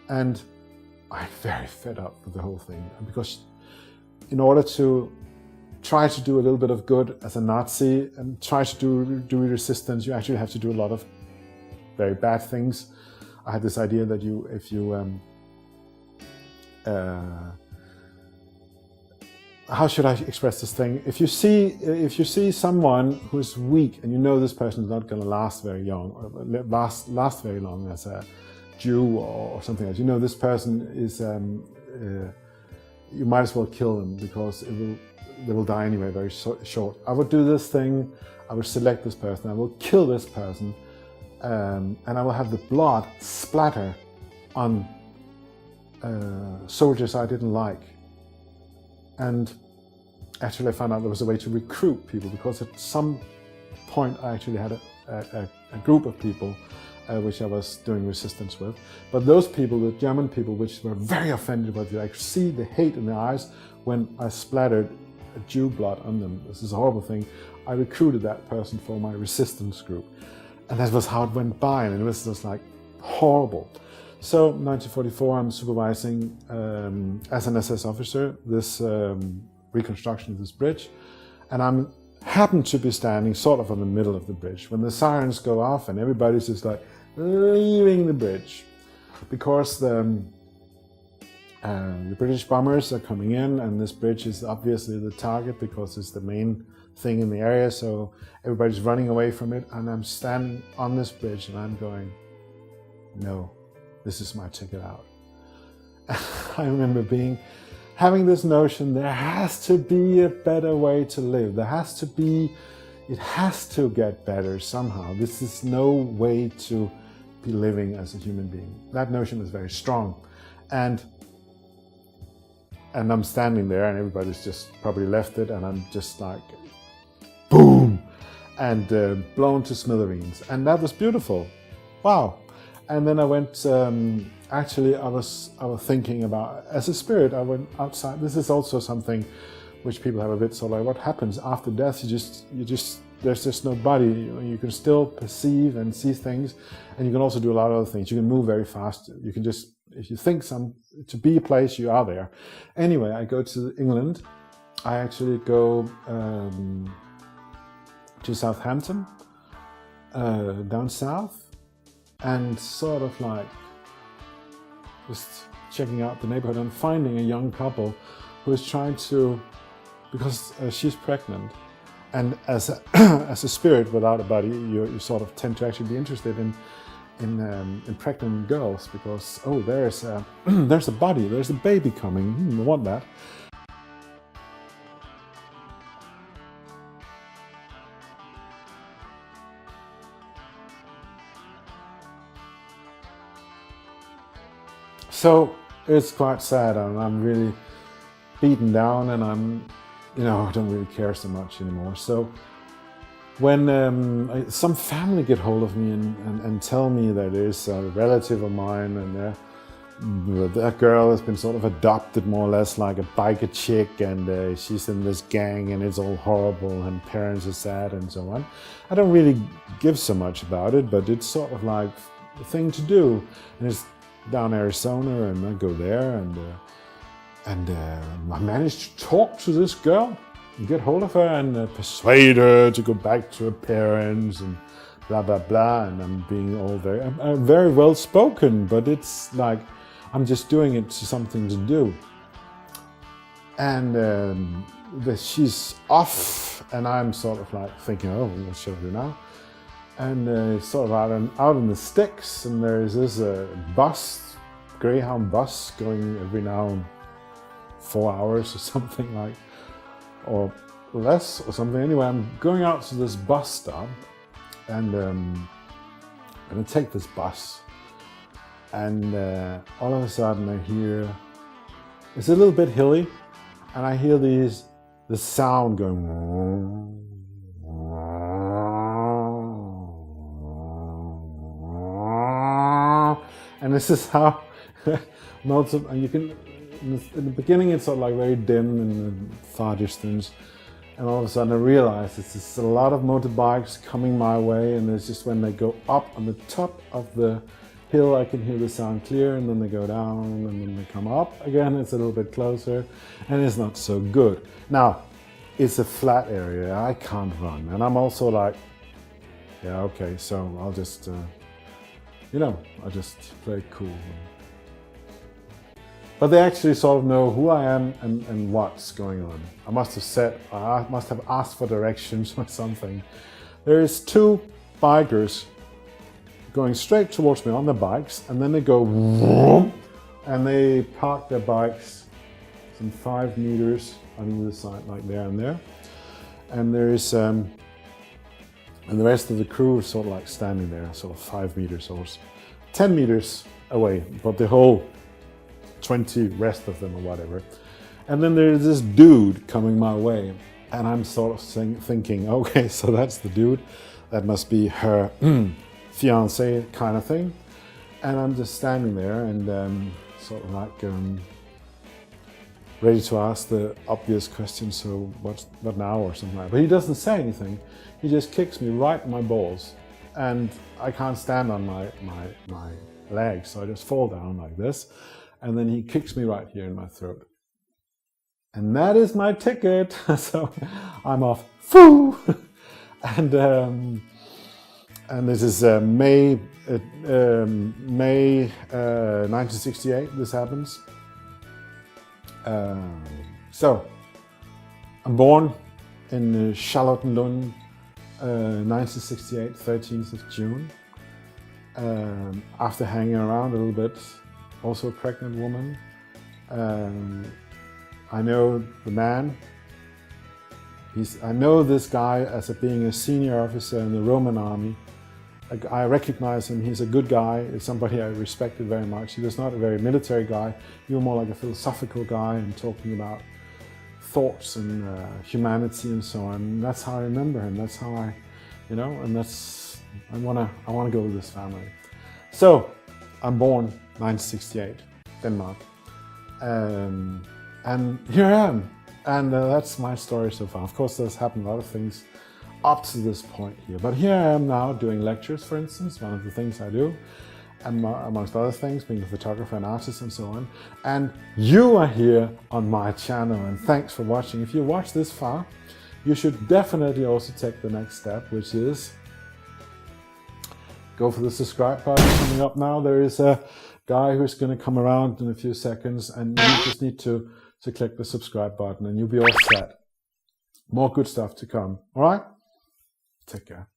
And I'm very fed up with the whole thing, because in order to try to do a little bit of good as a Nazi and try to do resistance, you actually have to do a lot of very bad things. I had this idea that if you how should I express this thing? If you see someone who is weak and you know this person is not going to last very long, or last very long as a Jew or something else, you know this person is you might as well kill them, because they will die anyway very short. I would do this thing. I would select this person. I will kill this person, and I will have the blood splatter on soldiers I didn't like. And actually I found out there was a way to recruit people, because at some point I actually had a group of people which I was doing resistance with. But those people, the German people, which were very offended by it, I could see the hate in their eyes when I splattered Jew blood on them. This is a horrible thing. I recruited that person for my resistance group. And that was how it went by, and it was just like horrible. So 1944, I'm supervising as an SS officer this reconstruction of this bridge, and I happen to be standing sort of on the middle of the bridge when the sirens go off and everybody's just like leaving the bridge, because the British bombers are coming in, and this bridge is obviously the target because it's the main thing in the area, so everybody's running away from it, and I'm standing on this bridge and I'm going, no. This is my ticket out. I remember having this notion, there has to be a better way to live. It has to get better somehow. This is no way to be living as a human being. That notion is very strong. And I'm standing there, and everybody's just probably left it, and I'm just like, boom, and blown to smithereens. And that was beautiful. Wow. And then I went, actually I was thinking about, as a spirit, I went outside. This is also something which people have a bit sort of like, what happens after death? There's just no body. You can still perceive and see things, and you can also do a lot of other things. You can move very fast. You can just, if you think to be a place, you are there. Anyway, I go to England. I actually go to Southampton, down south, and sort of like just checking out the neighborhood and finding a young couple who is trying to, because she's pregnant, and as a spirit without a body, you sort of tend to actually be interested in pregnant girls, because there's a body, there's a baby coming, I want that. So it's quite sad, and I'm really beaten down, and I don't really care so much anymore. So when some family get hold of me and tell me that there's a relative of mine, and that girl has been sort of adopted more or less like a biker chick, and she's in this gang, and it's all horrible, and parents are sad, and so on. I don't really give so much about it, but it's sort of like the thing to do. And it's down Arizona, and I go there, and I managed to talk to this girl and get hold of her and persuade her to go back to her parents and blah blah blah. And I'm being I'm very well spoken, but it's like I'm just doing it to something to do. And she's off, and I'm sort of like thinking, what shall I do now? And sort of out in the sticks, and there's this bus, Greyhound bus, going every now and 4 hours or something like, or less or something. Anyway, I'm going out to this bus stop, and I'm gonna take this bus, and all of a sudden I hear, it's a little bit hilly, and I hear the sound going, and this is how most of, and you can, in the beginning it's sort of like very dim in the far distance, and all of a sudden I realize it's just a lot of motorbikes coming my way, and it's just when they go up on the top of the hill I can hear the sound clear, and then they go down, and then they come up again. It's a little bit closer, and it's not so good. Now, it's a flat area. I can't run, and I'm also like, yeah, okay, so I'll just, I'll just play it cool. But they actually sort of know who I am and what's going on. I must have asked for directions or something. There's two bikers going straight towards me on the bikes, and then they go vroom, and they park their bikes some 5 meters on either side, like there and there. And there is, and the rest of the crew is sort of like standing there, sort of 5 meters or 10 meters away, but the whole 20 rest of them or whatever. And then there's this dude coming my way, and I'm sort of thinking, okay, so that's the dude. That must be her fiance kind of thing. And I'm just standing there and sort of like ready to ask the obvious question, so what now, or something like that. But he doesn't say anything. He just kicks me right in my balls, and I can't stand on my legs, so I just fall down like this, and then he kicks me right here in my throat. And that is my ticket. So I'm off. Foo! And this is May 1968. This happens. So I'm born in Charlottenlund, 1968, 13th of June. After hanging around a little bit, also a pregnant woman. I know the man. I know this guy as being a senior officer in the Roman army. I recognize him. He's a good guy. It's somebody I respected very much. He was not a very military guy. He was more like a philosophical guy and talking about thoughts and humanity and so on. And that's how I remember him. That's how I, and that's, I wanna go with this family. So I'm born 1968, Denmark. And here I am. And that's my story so far. Of course, there's happened a lot of things up to this point here. But here I am now doing lectures, for instance, one of the things I do, and amongst other things, being a photographer and artist and so on. And you are here on my channel, and thanks for watching. If you watched this far, you should definitely also take the next step, which is go for the subscribe button. Coming up now, there is a guy who's going to come around in a few seconds, and you just need to click the subscribe button and you'll be all set. More good stuff to come. All right? Take care.